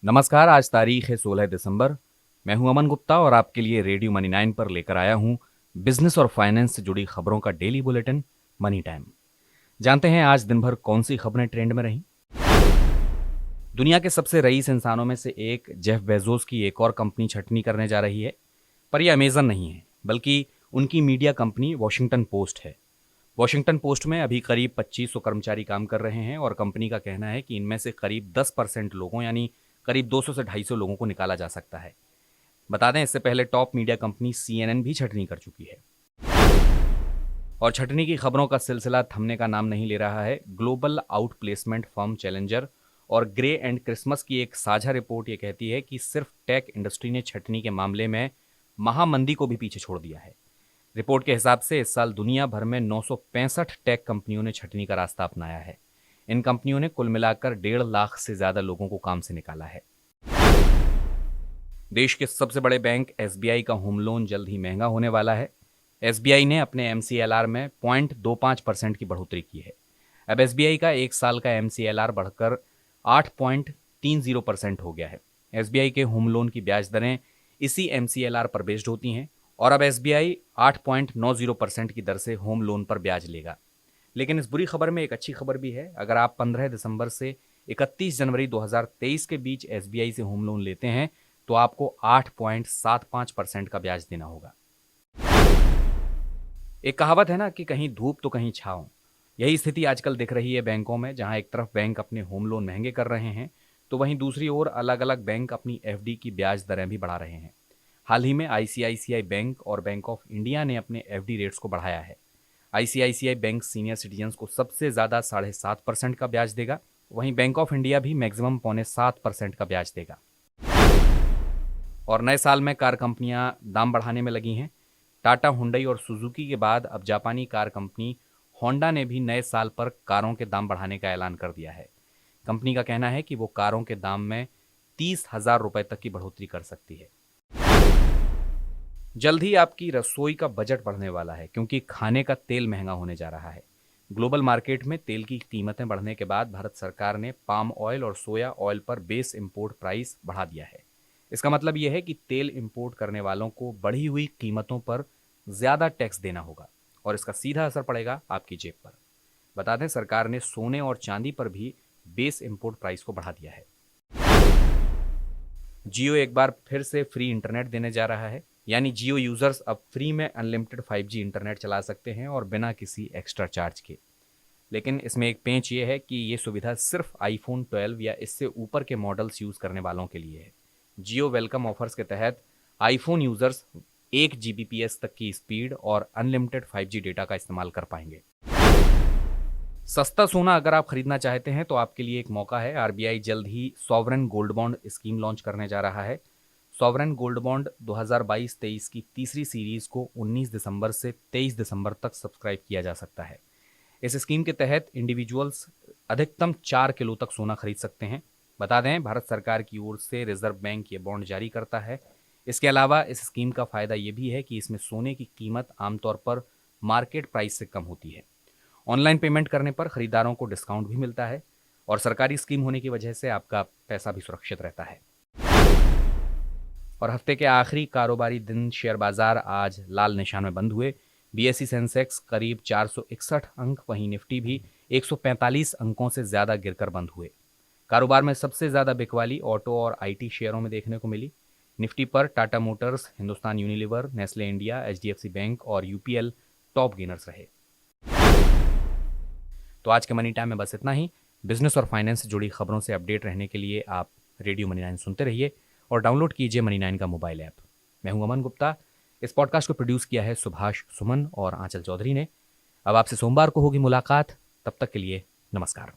नमस्कार। आज तारीख है 16 दिसंबर। मैं हूं अमन गुप्ता और आपके लिए रेडियो मनी 9 पर लेकर आया हूं बिजनेस और फाइनेंस से जुड़ी खबरों का डेली बुलेटिन मनी टाइम। जानते हैं आज दिन भर कौन सी खबरें ट्रेंड में रहीं। दुनिया के सबसे रईस इंसानों में से एक जेफ बेजोस की एक और कंपनी छटनी करने जा रही है, पर यह अमेजन नहीं है बल्कि उनकी मीडिया कंपनी वॉशिंगटन पोस्ट है। वॉशिंगटन पोस्ट में अभी करीब 2500 कर्मचारी काम कर रहे हैं और कंपनी का कहना है कि इनमें से करीब 10% लोगों यानी करीब 200 से 250 लोगों को निकाला जा सकता है। बता दें, इससे पहले टॉप मीडिया कंपनी CNN भी छटनी कर चुकी है। और छटनी की खबरों का सिलसिला थमने का नाम नहीं ले रहा है। Global out placement firm challenger और ग्रे एंड क्रिसमस की एक साझा रिपोर्ट ये कहती है कि सिर्फ टेक इंडस्ट्री ने छटनी के मामले में महामंदी को भी पीछे छोड़ दिया है। रिपोर्ट के हिसाब से इस साल दुनिया भर में 965 टेक कंपनियों ने छटनी का रास्ता अपनाया है। इन कंपनियों ने कुल मिलाकर 1.5 लाख से ज्यादा लोगों को काम से निकाला है। देश के सबसे बड़े बैंक SBI का होम लोन जल्द ही महंगा होने वाला है। SBI ने अपने MCLR में 0.25% की बढ़ोतरी की है। अब SBI का एक साल का MCLR बढ़कर 8.30% हो गया है। SBI के होम लोन की ब्याज दरें इसी MCLR पर बेस्ड होती हैं और अब SBI 8.90% की दर से होम लोन पर ब्याज लेगा। लेकिन इस बुरी खबर में एक अच्छी खबर भी है। अगर आप 15 दिसंबर से 31 जनवरी 2023 के बीच SBI से होम लोन लेते हैं तो आपको 8.75% का ब्याज देना होगा। एक कहावत है ना कि कहीं धूप तो कहीं छांव। यही स्थिति आजकल दिख रही है बैंकों में, जहां एक तरफ बैंक अपने होम लोन महंगे कर रहे हैं तो वहीं दूसरी ओर अलग अलग बैंक अपनी FD की ब्याज दरें भी बढ़ा रहे हैं। हाल ही में ICICI बैंक और बैंक ऑफ इंडिया ने अपने FD रेट्स को बढ़ाया है। ICICI बैंक सीनियर सिटीजन्स को सबसे ज्यादा 7.5% का ब्याज देगा, वहीं बैंक ऑफ इंडिया भी मैक्सिमम 6.25% का ब्याज देगा। और नए साल में कार कंपनियां दाम बढ़ाने में लगी हैं। टाटा, हुंडई और सुजुकी के बाद अब जापानी कार कंपनी होंडा ने भी नए साल पर कारों के दाम बढ़ाने का ऐलान कर दिया है। कंपनी का कहना है कि वो कारों के दाम में 30,000 रुपए तक की बढ़ोतरी कर सकती है। जल्द ही आपकी रसोई का बजट बढ़ने वाला है क्योंकि खाने का तेल महंगा होने जा रहा है। ग्लोबल मार्केट में तेल की कीमतें बढ़ने के बाद भारत सरकार ने पाम ऑयल और सोया ऑयल पर बेस इंपोर्ट प्राइस बढ़ा दिया है। इसका मतलब यह है कि तेल इंपोर्ट करने वालों को बढ़ी हुई कीमतों पर ज्यादा टैक्स देना होगा और इसका सीधा असर पड़ेगा आपकी जेब पर। बता दें, सरकार ने सोने और चांदी पर भी बेस इंपोर्ट प्राइस को बढ़ा दिया है। जियो एक बार फिर से फ्री इंटरनेट देने जा रहा है, यानी जियो यूजर्स अब फ्री में अनलिमिटेड 5G इंटरनेट चला सकते हैं और बिना किसी एक्स्ट्रा चार्ज के। लेकिन इसमें एक पेंच ये है कि ये सुविधा सिर्फ iPhone 12 या इससे ऊपर के मॉडल्स यूज करने वालों के लिए है। जियो वेलकम ऑफर्स के तहत iPhone यूजर्स 1 Gbps तक की स्पीड और अनलिमिटेड 5G डेटा का इस्तेमाल कर पाएंगे। सस्ता सोना अगर आप खरीदना चाहते हैं तो आपके लिए एक मौका है। RBI जल्द ही sovereign gold bond scheme launch करने जा रहा है। सॉवरेन गोल्ड बॉन्ड 2022-23 की तीसरी सीरीज को 19 दिसंबर से 23 दिसंबर तक सब्सक्राइब किया जा सकता है। इस स्कीम के तहत इंडिविजुअल्स अधिकतम 4 किलो तक सोना खरीद सकते हैं। बता दें, भारत सरकार की ओर से रिजर्व बैंक ये बॉन्ड जारी करता है। इसके अलावा इस स्कीम का फायदा ये भी है कि इसमें सोने की कीमत आमतौर पर मार्केट प्राइस से कम होती है। ऑनलाइन पेमेंट करने पर खरीदारों को डिस्काउंट भी मिलता है और सरकारी स्कीम होने की वजह से आपका पैसा भी सुरक्षित रहता है। और हफ्ते के आखिरी कारोबारी दिन शेयर बाजार आज लाल निशान में बंद हुए। BSE सेंसेक्स करीब 461 अंक, वहीं निफ्टी भी 145 अंकों से ज्यादा गिरकर बंद हुए। कारोबार में सबसे ज्यादा बिकवाली ऑटो और IT शेयरों में देखने को मिली। निफ्टी पर Tata Motors, Hindustan Unilever, Nestle India, HDFC bank और UPL टॉप गेनर्स रहे। तो आज के मनी टाइम में बस इतना ही। बिजनेस और फाइनेंस से जुड़ी खबरों से अपडेट रहने के लिए आप रेडियो मनी 9 सुनते रहिए और डाउनलोड कीजिए मनी 9 का मोबाइल ऐप। मैं हूं अमन गुप्ता। इस पॉडकास्ट को प्रोड्यूस किया है सुभाष सुमन और आंचल चौधरी ने। अब आपसे सोमवार को होगी मुलाकात। तब तक के लिए नमस्कार।